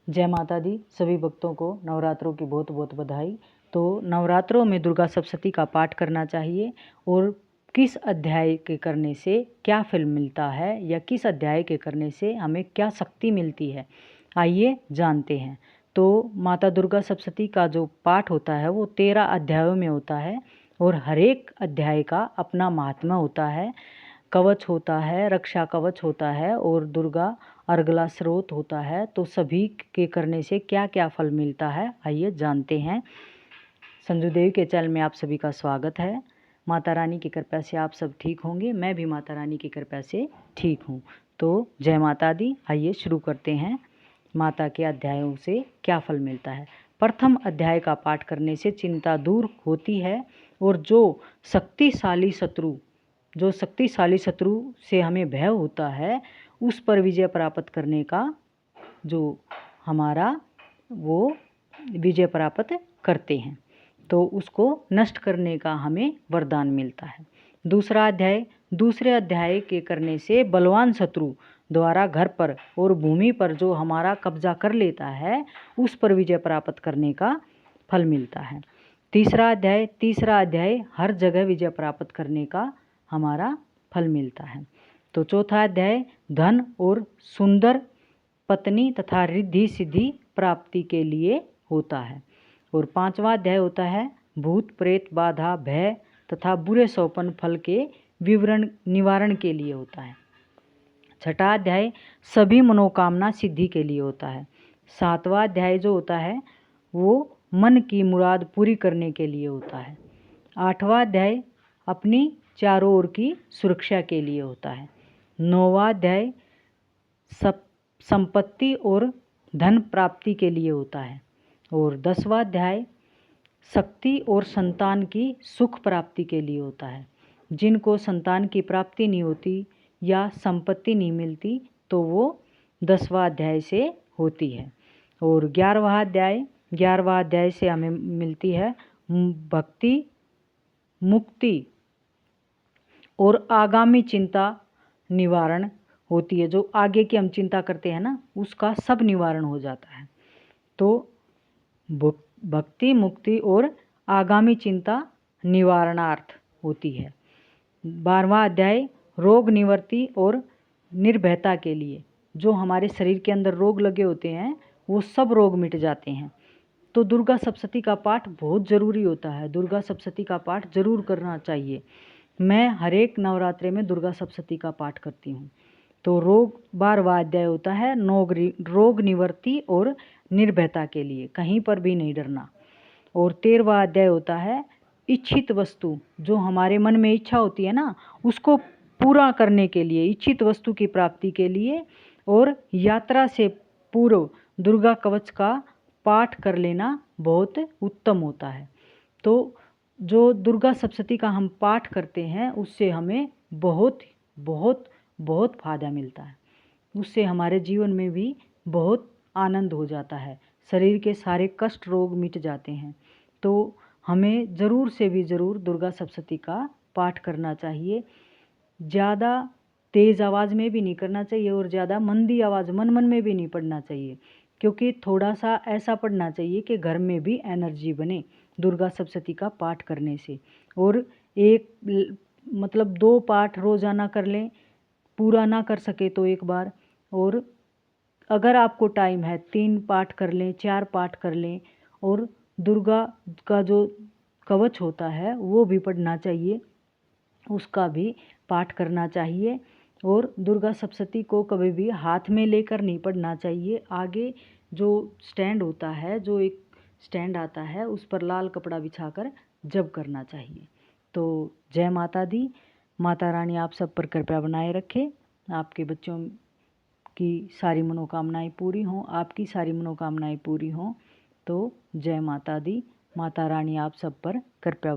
जय माता दी। सभी भक्तों को नवरात्रों की बहुत बहुत बधाई। तो नवरात्रों में दुर्गा सप्तशती का पाठ करना चाहिए और किस अध्याय के करने से क्या फल मिलता है या किस अध्याय के करने से हमें क्या शक्ति मिलती है, आइए जानते हैं। तो माता दुर्गा सप्तशती का जो पाठ होता है वो 13 अध्यायों में होता है और हर एक अध्याय का अपना महात्म्य होता है। कवच होता है, रक्षा कवच होता है और दुर्गा अर्गला स्रोत होता है। तो सभी के करने से क्या क्या फल मिलता है, आइए जानते हैं। संजू देवी के चैनल में आप सभी का स्वागत है। माता रानी की कृपा से आप सब ठीक होंगे, मैं भी माता रानी की कृपा से ठीक हूँ। तो जय माता दी। आइए शुरू करते हैं। माता के अध्यायों से क्या फल मिलता है। प्रथम अध्याय का पाठ करने से चिंता दूर होती है और जो शक्तिशाली शत्रु से हमें भय होता है उस पर विजय प्राप्त करने का जो हमारा वो विजय प्राप्त करते हैं, तो उसको नष्ट करने का हमें वरदान मिलता है। दूसरे अध्याय के करने से बलवान शत्रु द्वारा घर पर और भूमि पर जो हमारा कब्जा कर लेता है उस पर विजय प्राप्त करने का फल मिलता है। तीसरा अध्याय हर जगह विजय प्राप्त करने का हमारा फल मिलता है। तो चौथा अध्याय धन और सुंदर पत्नी तथा रिद्धि सिद्धि प्राप्ति के लिए होता है। और पांचवा अध्याय होता है भूत प्रेत बाधा भय तथा बुरे सौपन फल के विवरण निवारण के लिए होता है। छठा अध्याय सभी मनोकामना सिद्धि के लिए होता है। सातवां अध्याय जो होता है वो मन की मुराद पूरी करने के लिए होता है। आठवां अध्याय अपनी चारों ओर की सुरक्षा के लिए होता है। नौवां अध्याय संपत्ति और धन प्राप्ति के लिए होता है। और 10वां अध्याय शक्ति और संतान की सुख प्राप्ति के लिए होता है। जिनको संतान की प्राप्ति नहीं होती या संपत्ति नहीं मिलती तो वो 10वां अध्याय से होती है। और 11वां अध्याय से हमें मिलती है भक्ति मुक्ति और आगामी चिंता निवारण होती है। जो आगे की हम चिंता करते हैं ना उसका सब निवारण हो जाता है। तो भक्ति मुक्ति और आगामी चिंता निवारणार्थ होती है। 12वां अध्याय रोग निवृत्ति और निर्भयता के लिए। जो हमारे शरीर के अंदर रोग लगे होते हैं वो सब रोग मिट जाते हैं। तो दुर्गा सप्तशती का पाठ बहुत ज़रूरी होता है। दुर्गा सप्तशती का पाठ ज़रूर करना चाहिए। मैं हर एक नवरात्रे में दुर्गा सप्तशती का पाठ करती हूँ। तो 12वां अध्याय होता है रोग निवृत्ति और निर्भयता के लिए, कहीं पर भी नहीं डरना। और 13वां अध्याय होता है इच्छित वस्तु, जो हमारे मन में इच्छा होती है ना उसको पूरा करने के लिए, इच्छित वस्तु की प्राप्ति के लिए। और यात्रा से पूर्व दुर्गा कवच का पाठ कर लेना बहुत उत्तम होता है। तो जो दुर्गा सप्तशती का हम पाठ करते हैं उससे हमें बहुत बहुत बहुत फायदा मिलता है। उससे हमारे जीवन में भी बहुत आनंद हो जाता है, शरीर के सारे कष्ट रोग मिट जाते हैं। तो हमें ज़रूर से भी ज़रूर दुर्गा सप्तशती का पाठ करना चाहिए। ज़्यादा तेज़ आवाज़ में भी नहीं करना चाहिए और ज़्यादा मंदी आवाज़ मन में भी नहीं पढ़ना चाहिए, क्योंकि थोड़ा सा ऐसा पढ़ना चाहिए कि घर में भी एनर्जी बने दुर्गा सप्तशती का पाठ करने से। और मतलब 2 पाठ रोज़ाना कर लें, पूरा ना कर सके तो एक बार। और अगर आपको टाइम है 3 पाठ कर लें, 4 पाठ कर लें। और दुर्गा का जो कवच होता है वो भी पढ़ना चाहिए, उसका भी पाठ करना चाहिए। और दुर्गा सप्तशती को कभी भी हाथ में लेकर नहीं पढ़ना चाहिए। आगे जो स्टैंड होता है, जो एक स्टैंड आता है उस पर लाल कपड़ा बिछाकर जप करना चाहिए। तो जय माता दी। माता रानी आप सब पर कृपा बनाए रखे, आपके बच्चों की सारी मनोकामनाएं पूरी हों, आपकी सारी मनोकामनाएं पूरी हों। तो जय माता दी। माता रानी आप सब पर कृपा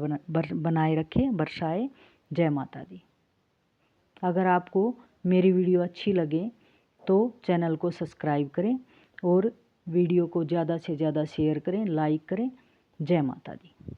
बनाए रखे, बरसाए। जय माता दी। अगर आपको मेरी वीडियो अच्छी लगे तो चैनल को सब्सक्राइब करें और वीडियो को ज़्यादा से ज़्यादा शेयर करें, लाइक करें। जय माता दी।